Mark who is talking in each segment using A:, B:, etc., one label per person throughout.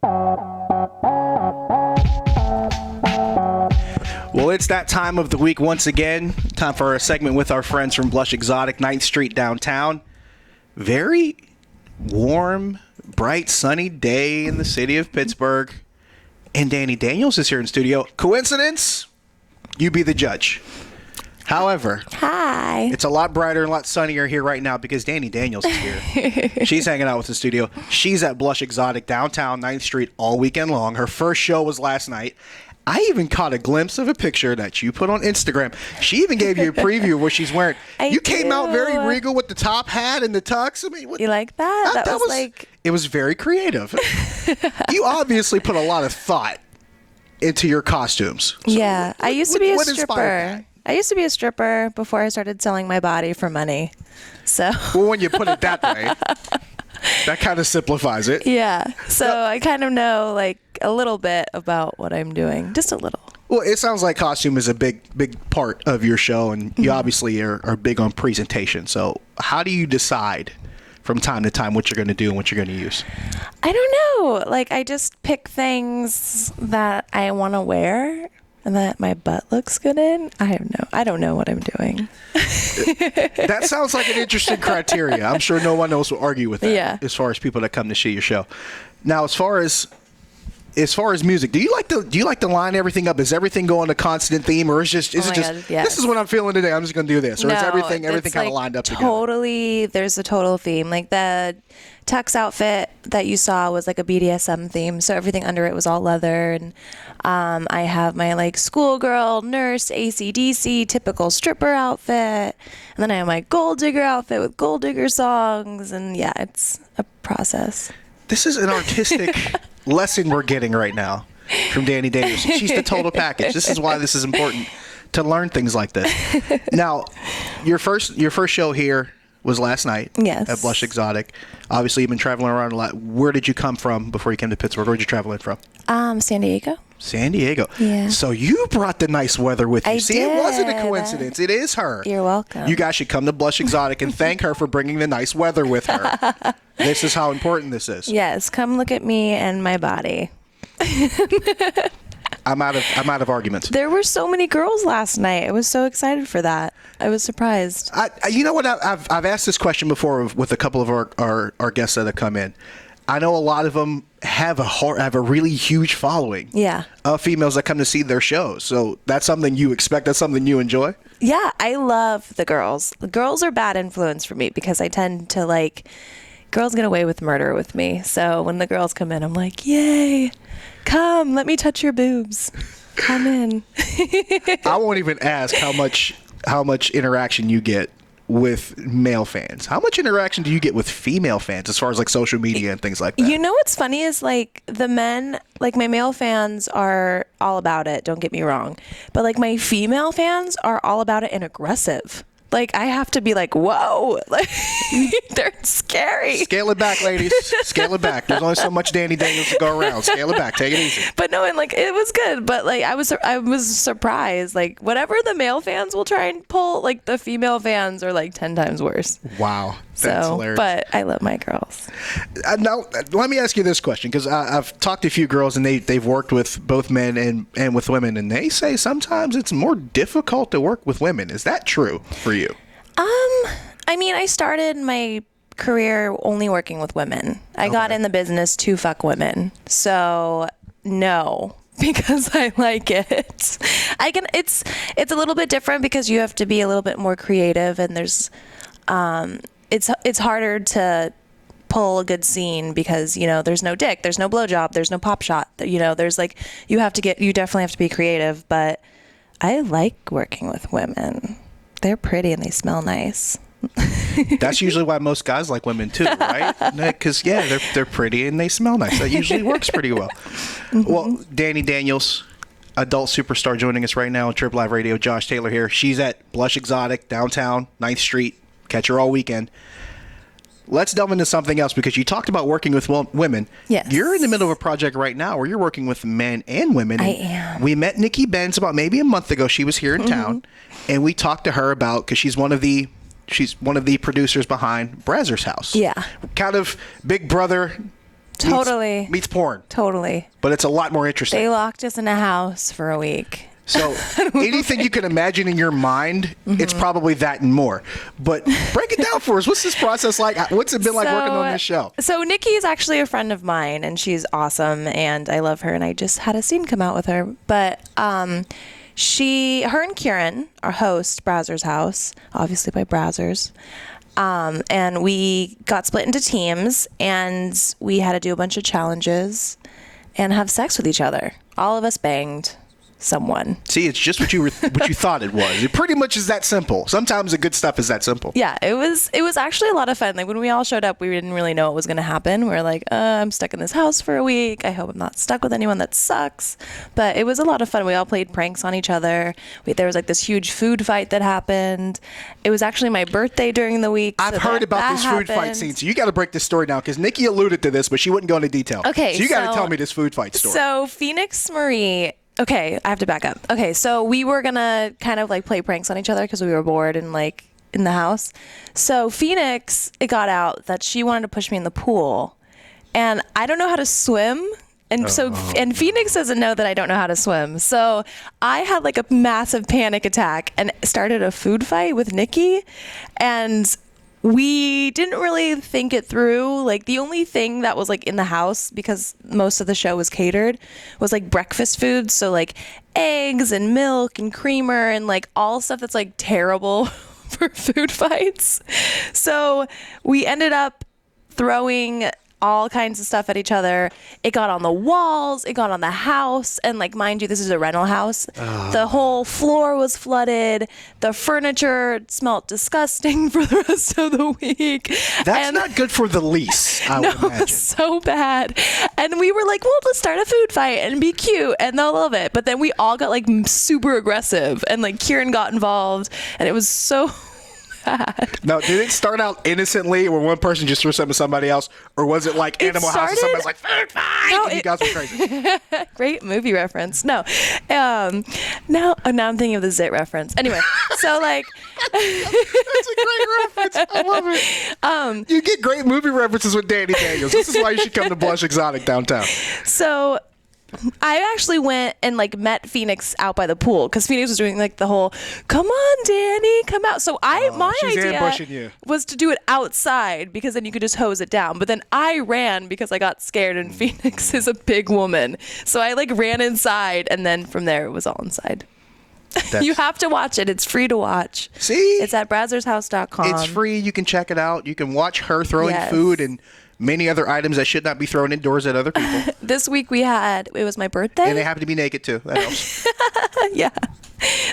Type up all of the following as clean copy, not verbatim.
A: Well, it's that time of the week once again. Time for a segment with our friends from Blush Exotic, 9th Street downtown. Very warm, bright, sunny day in the city of Pittsburgh. And Dani Daniels is here in studio. Coincidence? You be the judge. However,
B: hi.
A: It's a lot brighter and a lot sunnier here right now because Dani Daniels is here. She's hanging out with the studio. She's at Blush Exotic downtown 9th Street all weekend long. Her first show was last night. I even caught a glimpse of a picture that you put on Instagram. She even gave you a preview of what she's wearing. You came out very regal with the top hat and the tux. I mean,
B: you like that? That was like...
A: It was very creative. You obviously put a lot of thought into your costumes. So
B: yeah, I used to be a stripper. I used to be a stripper before I started selling my body for money. So.
A: Well, when you put it that way, that kind of simplifies it.
B: Yeah. So I kind of know like a little bit about what I'm doing, just a little.
A: Well, it sounds like costume is a big part of your show, and you obviously are big on presentation. So how do you decide from time to time what you're going to do and what you're going to use?
B: I don't know. Like I just pick things that I want to wear and that my butt looks good in. I don't know what I'm doing.
A: That sounds like an interesting criteria. I'm sure no one else will argue with that.
B: Yeah.
A: As far as people that come to see your show. Now, as far as music, do you like to line everything up? Is everything going a constant theme, or is it just this is what I'm feeling today, I'm just going to do this, or is everything kind of lined up together?
B: Totally, there's a total theme. Like the tux outfit that you saw was like a BDSM theme, so everything under it was all leather, and I have my like schoolgirl, nurse, AC/DC, typical stripper outfit, and then I have my gold digger outfit with gold digger songs, and yeah, it's a process.
A: This is an artistic lesson we're getting right now from Dani Daniels. She's the total package. This is why this is important to learn things like this. Now, your first show here was last night.
B: Yes.
A: At Blush Exotic. Obviously, you've been traveling around a lot. Where did you come from before you came to Pittsburgh? Where did you travel in from?
B: San Diego.
A: San Diego.
B: Yeah.
A: So you brought the nice weather with you.
B: I
A: See,
B: did.
A: It wasn't a coincidence. It is her.
B: You're welcome.
A: You guys should come to Blush Exotic and thank her for bringing the nice weather with her. This is how important this is.
B: Yes, come look at me and my body.
A: I'm out of arguments.
B: There were so many girls last night. I was so excited for that. I was surprised.
A: You know what? I've asked this question before with a couple of our guests that have come in. I know a lot of them have a really huge following.
B: Yeah.
A: Of females that come to see their shows. So that's something you expect. That's something you enjoy.
B: Yeah, I love the girls. The girls are bad influence for me because I tend to like. Girls get away with murder with me. So when the girls come in, I'm like, yay, come, let me touch your boobs. Come in.
A: I won't even ask how much interaction you get with male fans. How much interaction do you get with female fans as far as like social media and things like that?
B: You know what's funny is like the men, like my male fans are all about it, don't get me wrong. But like my female fans are all about it and aggressive. Like, I have to be like, whoa, like, they're scary.
A: Scale it back, ladies. Scale it back. There's only so much Dani Daniels to go around. Scale it back. Take it easy.
B: But no, and like, it was good. But like, I was surprised. Like, whatever the male fans will try and pull, like, the female fans are like 10 times worse.
A: Wow. That's hilarious.
B: But I love my girls.
A: Now, let me ask you this question, because I've talked to a few girls, and they've worked with both men and with women, and they say sometimes it's more difficult to work with women. Is that true for you?
B: I mean, I started my career only working with women. I got in the business to fuck women. So, no. Because I like it. It's a little bit different because you have to be a little bit more creative, and there's it's harder to pull a good scene because, you know, there's no dick, there's no blowjob, there's no pop shot. You know, there's like, you definitely have to be creative, but I like working with women. They're pretty and they smell nice.
A: That's usually why most guys like women too, right? Because they're pretty and they smell nice. That usually works pretty well. Mm-hmm. Well, Dani Daniels, adult superstar, joining us right now on Trip Live Radio. Josh Taylor here. She's at Blush Exotic downtown 9th Street. Catch her all weekend. Let's delve into something else, because you talked about working with women.
B: Yes.
A: You're in the middle of a project right now where you're working with men and women.
B: I am.
A: We met Nikki Benz about maybe a month ago. She was here in town, and we talked to her about, because she's one of the producers behind Brazzers House.
B: Yeah.
A: Kind of big brother
B: Totally.
A: meets porn.
B: Totally.
A: But it's a lot more interesting.
B: They locked us in a house for a week.
A: So anything you can imagine in your mind, it's probably that and more. But break it down for us. What's this process like? What's it been like working on this show?
B: So Nikki is actually a friend of mine, and she's awesome, and I love her, and I just had a scene come out with her. But her and Kieran, our host, Brazzers House, obviously by Brazzers, and we got split into teams, and we had to do a bunch of challenges and have sex with each other. All of us banged someone.
A: See, it's just what you thought it was. It pretty much is that simple. Sometimes the good stuff is that simple.
B: Yeah, it was actually a lot of fun. Like when we all showed up, we didn't really know what was going to happen. We were like, I'm stuck in this house for a week. I hope I'm not stuck with anyone. That sucks. But it was a lot of fun. We all played pranks on each other. There was like this huge food fight that happened. It was actually my birthday during the week.
A: I've heard about this food fight scene. So you got to break this story down because Nikki alluded to this, but she wouldn't go into detail.
B: Okay,
A: so you got to tell me this food fight story.
B: So Phoenix Marie. Okay, I have to back up. Okay, so we were gonna kind of like play pranks on each other because we were bored and like in the house. So Phoenix, it got out that she wanted to push me in the pool, and I don't know how to swim. And and Phoenix doesn't know that I don't know how to swim. So I had like a massive panic attack and started a food fight with Nikki, and we didn't really think it through. Like the only thing that was like in the house, because most of the show was catered, was like breakfast foods. So like eggs and milk and creamer and like all stuff that's like terrible for food fights. So we ended up throwing all kinds of stuff at each other. It got on the walls, it got on the house, and like mind you, this is a rental house. The whole floor was flooded. The furniture smelled disgusting for the rest of the week.
A: That's not good for the lease, I would imagine.
B: It was so bad. And we were like, well, let's start a food fight and be cute and they'll love it. But then we all got like super aggressive and like Kieran got involved and it was so bad.
A: Now, did it start out innocently where one person just threw something to somebody else, or was it like Animal House and somebody's like, food fight, and you guys were crazy?
B: Great movie reference. No. Now I'm thinking of the Zit reference. Anyway, so like.
A: That's a great reference. I love it. You get great movie references with Dani Daniels. This is why you should come to Blush Exotic downtown.
B: So I actually went and like met Phoenix out by the pool because Phoenix was doing like the whole "come on, Dani, come out." So my idea was to do it outside because then you could just hose it down. But then I ran because I got scared, and Phoenix is a big woman, so I like ran inside, and then from there it was all inside. You have to watch it. It's free to watch.
A: See,
B: it's at brazzershouse.com.
A: It's free. You can check it out. You can watch her throwing food and many other items that should not be thrown indoors at other people.
B: This week it was my birthday.
A: And they happen to be naked too. That helps.
B: Yeah.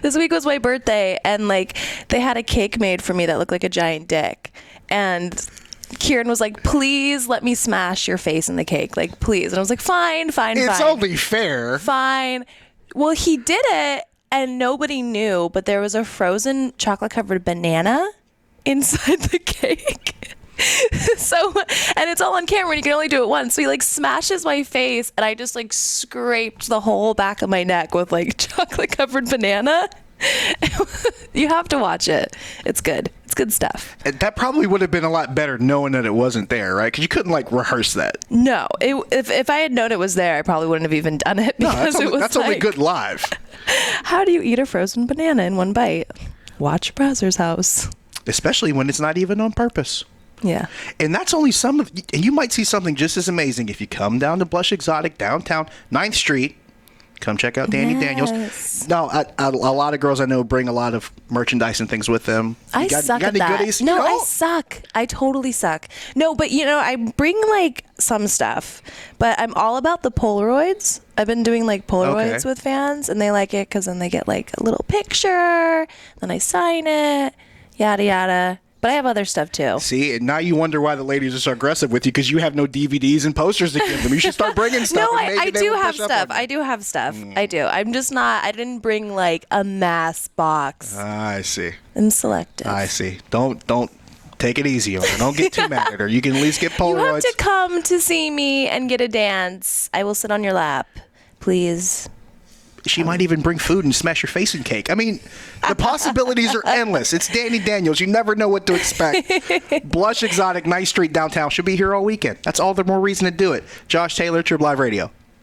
B: This week was my birthday and like they had a cake made for me that looked like a giant dick. And Kieran was like, please let me smash your face in the cake. Like, please. And I was like, fine.
A: It's only fair.
B: Fine. Well, he did it and nobody knew, but there was a frozen chocolate covered banana inside the cake. So, and it's all on camera and you can only do it once. So he like smashes my face and I just like scraped the whole back of my neck with like chocolate covered banana. You have to watch it. It's good. It's good stuff.
A: That probably would have been a lot better knowing that it wasn't there, right? Because you couldn't like rehearse that.
B: No, if I had known it was there, I probably wouldn't have even done it because
A: that's only good live.
B: How do you eat a frozen banana in one bite? Watch Brazzers House.
A: Especially when it's not even on purpose.
B: Yeah. And
A: that's only some of, and you might see something just as amazing if you come down to Blush Exotic downtown, 9th Street. Come check out Dani Daniels. No, a lot of girls I know bring a lot of merchandise and things with them.
B: I suck at that.
A: Goodies?
B: No, I suck. I totally suck. No, but I bring like some stuff, but I'm all about the Polaroids. I've been doing like Polaroids with fans and they like it because then they get like a little picture, then I sign it, yada, yada. But I have other stuff too.
A: See, and now you wonder why the ladies are so aggressive with you because you have no DVDs and posters to give them. You should start bringing stuff.
B: No, I do have stuff. I do have stuff. I do. I'm just not. I didn't bring like a mass box.
A: I see.
B: I'm selective.
A: I see. Don't take it easy on her. Don't get too mad at her. You can at least get Polaroids.
B: You have to come to see me and get a dance. I will sit on your lap, please.
A: She might even bring food and smash your face in cake. I mean, the possibilities are endless. It's Dani Daniels. You never know what to expect. Blush Exotic, Nice Street downtown. She'll be here all weekend. That's all the more reason to do it. Josh Taylor, Trib Live Radio.